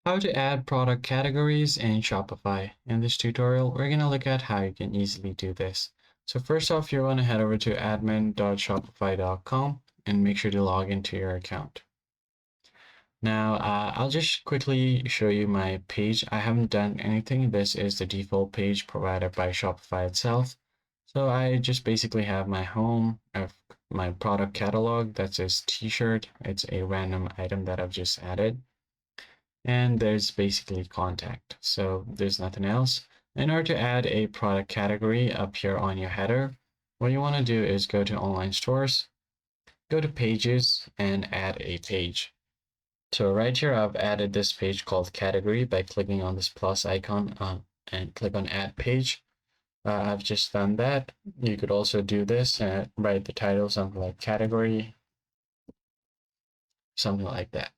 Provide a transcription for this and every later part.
How to add product categories in Shopify. In this tutorial, we're going to look at how you can easily do this. So first off, you want to head over to admin.shopify.com and make sure to log into your account. Now, I'll just quickly show you my page. I haven't done anything. This is the default page provided by Shopify itself. So I just basically have my home, my product catalog that says t-shirt. It's a random item that I've just added. And there's basically contact. So there's nothing else. In order to add a product category up here on your header, what you want to do is go to online stores, go to pages and add a page. So right here, I've added this page called category by clicking on this plus icon and click on add page. I've just done that. You could also do this and write the title, something like category, something like that.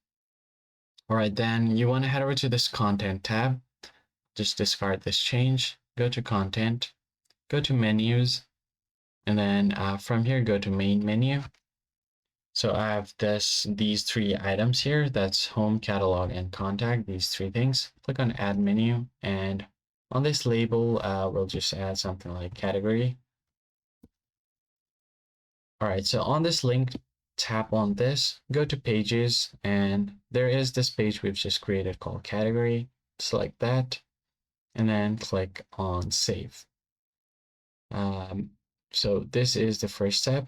All right, then you want to head over to this content tab. Just discard this change, go to content, go to menus, and then from here, go to main menu. So I have these three items here. That's home, catalog, and contact, these three things. Click on add menu, and on this label, we'll just add something like category. All right, so on this link, tap on this, go to pages, and there is this page we've just created called category. Select that, and then click on save. So this is the first step.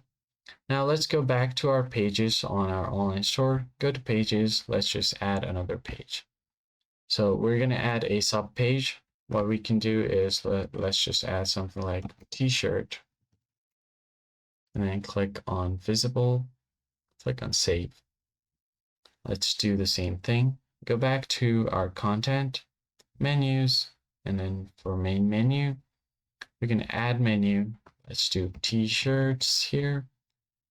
Now let's go back to our pages on our online store. Go to pages, let's just add another page. So we're gonna add a sub page. What we can do is let's just add something like t-shirt, and then click on visible, click on save. Let's do the same thing. Go back to our content, menus, and then for main menu, we can add menu. Let's do t-shirts here.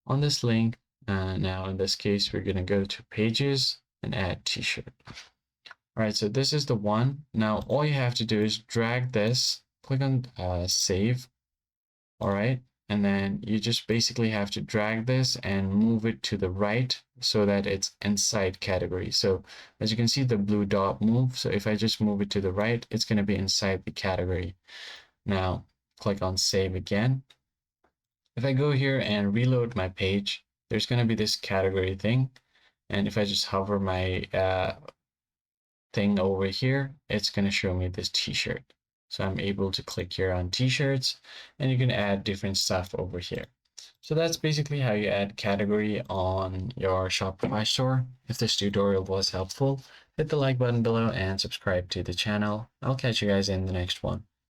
On this link, now in this case, we're gonna go to pages and add t-shirt. All right, so this is the one. Now all you have to do is drag this, click on save. All right, and then you just basically have to drag this and move it to the right so that it's inside category. So as you can see, the blue dot move. So if I just move it to the right, it's gonna be inside the category. Now click on save again. If I go here and reload my page, there's going to be this category thing. And if I just hover my thing over here, it's going to show me this t-shirt. So I'm able to click here on t-shirts, and you can add different stuff over here. So that's basically how you add category on your Shopify store. If this tutorial was helpful, hit the like button below and subscribe to the channel. I'll catch you guys in the next one.